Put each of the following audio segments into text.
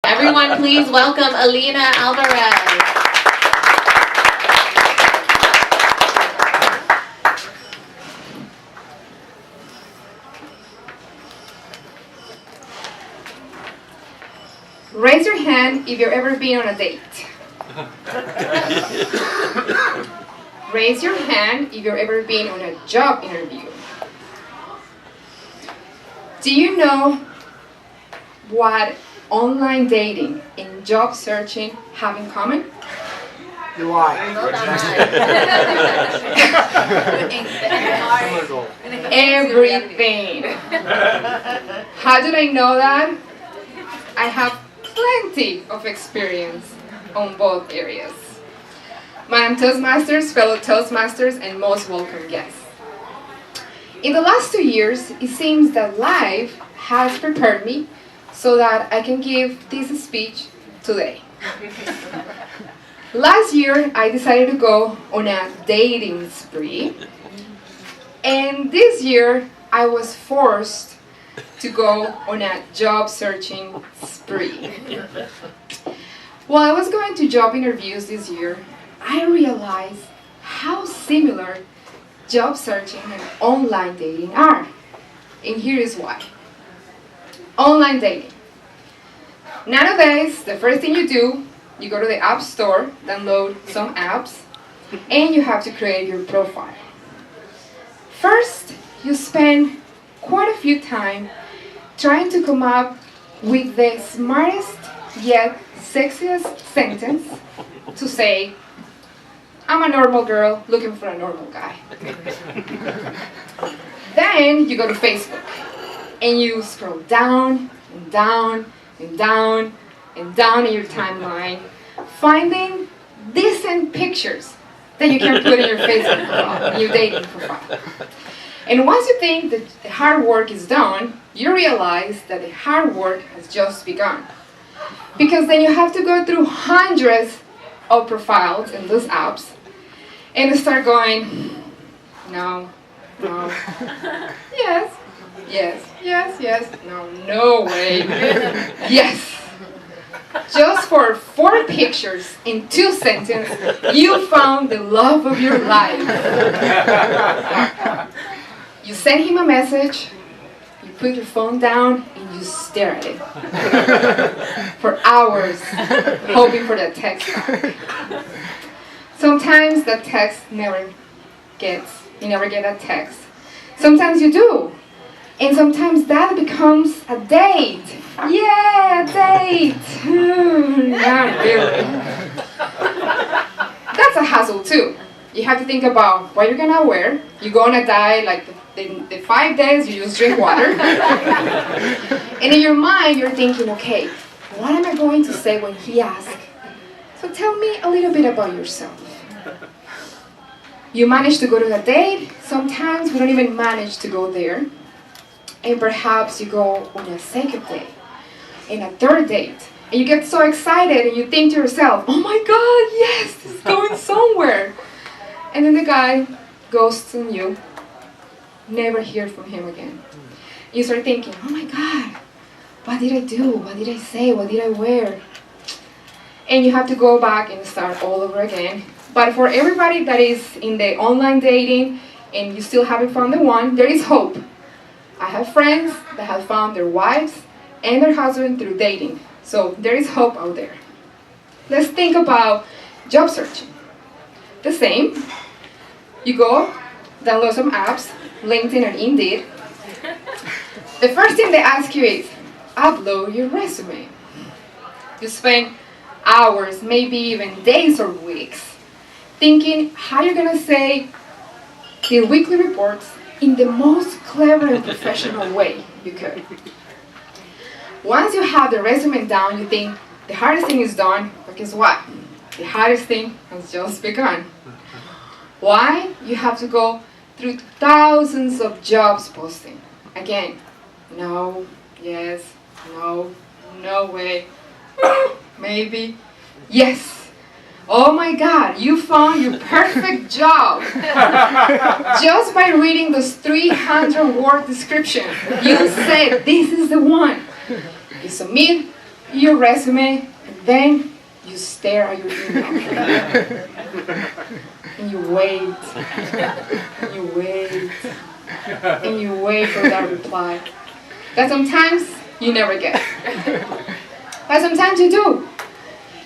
Everyone, please welcome Alina Alvarez. Raise your hand if you've ever been on a date. Raise your hand if you've ever been on a job interview. Do you know what online dating and job searching have in common? Do I? Everything. How did I know that? I have plenty of experience on both areas. Madam Toastmasters, fellow Toastmasters, and most welcome guests. In the last 2 years, it seems that life has prepared me so that I can give this speech today. Last year, I decided to go on a dating spree, and this year, I was forced to go on a job searching spree. While I was going to job interviews this year, I realized how similar job searching and online dating are. And here is why. Online dating. Nowadays, the first thing you do, you go to the app store, download some apps, and you have to create your profile. First, you spend quite a few time trying to come up with the smartest yet sexiest sentence to say, I'm a normal girl looking for a normal guy. Then you go to Facebook and you scroll down and down and down and down in your timeline, finding decent pictures that you can put in your Facebook profile, in your dating profile. And once you think that the hard work is done, you realize that the hard work has just begun. Because then you have to go through hundreds of profiles in those apps and start going, no, no, yes, yes, yes, yes, no, no way, yes. Just for 4 pictures in 2 sentences, you found the love of your life. You send him a message, you put your phone down, and you stare at it for hours, hoping for that text back. Sometimes that text you never get that text. Sometimes you do. And sometimes that becomes a date. Yeah, a date. Not really. That's a hassle too. You have to think about what you're gonna wear. You go on a diet, like the 5 days you just drink water. And in your mind you're thinking, okay, what am I going to say when he asks? So tell me a little bit about yourself. You manage to go to a date. Sometimes we don't even manage to go there. And perhaps you go on a second date and a third date. And you get so excited and you think to yourself, oh my God, yes, this is going somewhere. And then the guy ghosts on you. Never hear from him again. You start thinking, oh my God, what did I do? What did I say? What did I wear? And you have to go back and start all over again. But for everybody that is in the online dating and you still haven't found the one, there is hope. I have friends that have found their wives and their husband through dating. So there is hope out there. Let's think about job searching. The same. You go, download some apps, LinkedIn and Indeed. The first thing they ask you is, upload your resume. You spend hours, maybe even days or weeks, thinking how you're going to say the weekly reports in the most clever and professional way you could. Once you have the resume down, you think the hardest thing is done, but guess what? The hardest thing has just begun. Why? You have to go through thousands of jobs posting. Again, no, yes, no, no way, maybe, yes. Oh my God, you found your perfect job. Just by reading this 300-word description, you said this is the one. You submit, your resume, and then you stare at your email. And you wait. And you wait. And you wait for that reply. That sometimes you never get. But sometimes you do.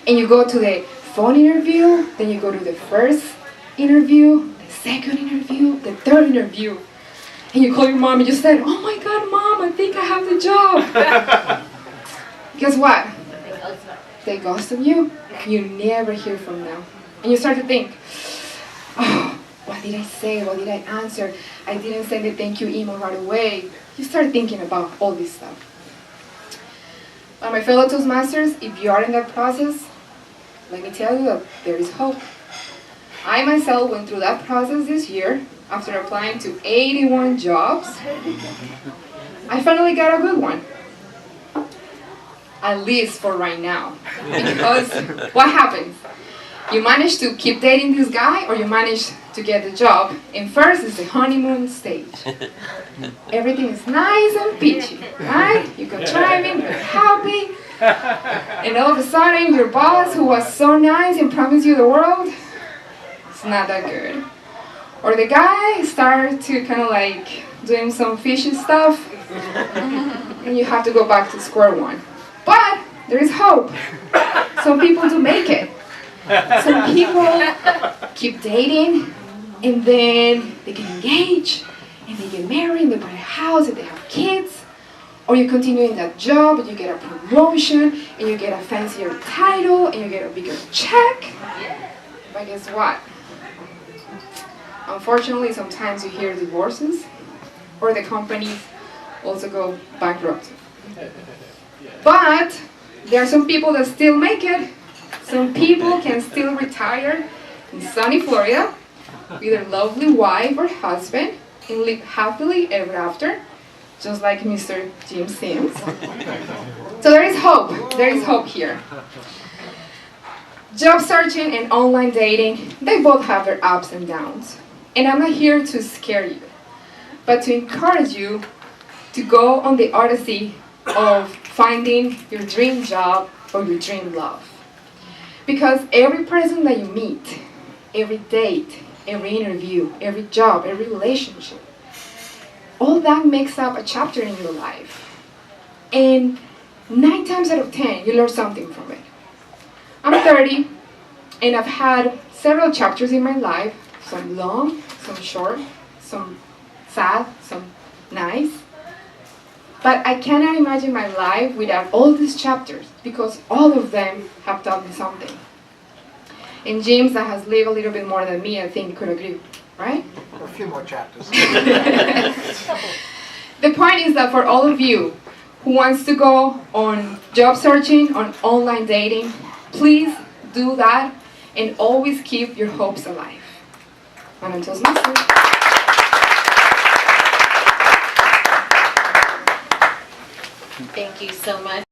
And you go to the phone interview, then you go to the first interview, the second interview, the third interview. And you call your mom and you said, "Oh my God, Mom, I think I have the job." Guess what? They ghost you. You never hear from them. And you start to think, "Oh, what did I say? What did I answer? I didn't send a thank you email right away." You start thinking about all this stuff. But my fellow Toastmasters, if you are in that process, let me tell you that there is hope. I myself went through that process this year after applying to 81 jobs. I finally got a good one. At least for right now. Because what happens? You manage to keep dating this guy or you manage to get the job. And first is the honeymoon stage. Everything is nice and peachy, right? You go driving, you're happy. And all of a sudden your boss, who was so nice and promised you the world, it's not that good. Or the guy starts to kind of like doing some fishy stuff. And you have to go back to square one. But there is hope. Some people do make it. Some people keep dating and then they get engaged and they get married and they buy a house and they have kids. Or you continue in that job and you get a promotion and you get a fancier title and you get a bigger check. But guess what? Unfortunately, sometimes you hear divorces or the companies also go bankrupt. But there are some people that still make it. Some people can still retire in sunny Florida with their lovely wife or husband and live happily ever after, just like Mr. Jim Sims. So there is hope. There is hope here. Job searching and online dating, they both have their ups and downs. And I'm not here to scare you, but to encourage you to go on the odyssey of finding your dream job or your dream love. Because every person that you meet, every date, every interview, every job, every relationship, all that makes up a chapter in your life. And 9 times out of 10, you learn something from it. I'm 30, and I've had several chapters in my life, some long, some short, some sad, some nice. But I cannot imagine my life without all these chapters, because all of them have taught me something. And James, that has lived a little bit more than me, I think could agree, right? A few more chapters. The point is that for all of you who wants to go on job searching, on online dating, please do that and always keep your hopes alive. I'm Toastmaster. Thank you so much.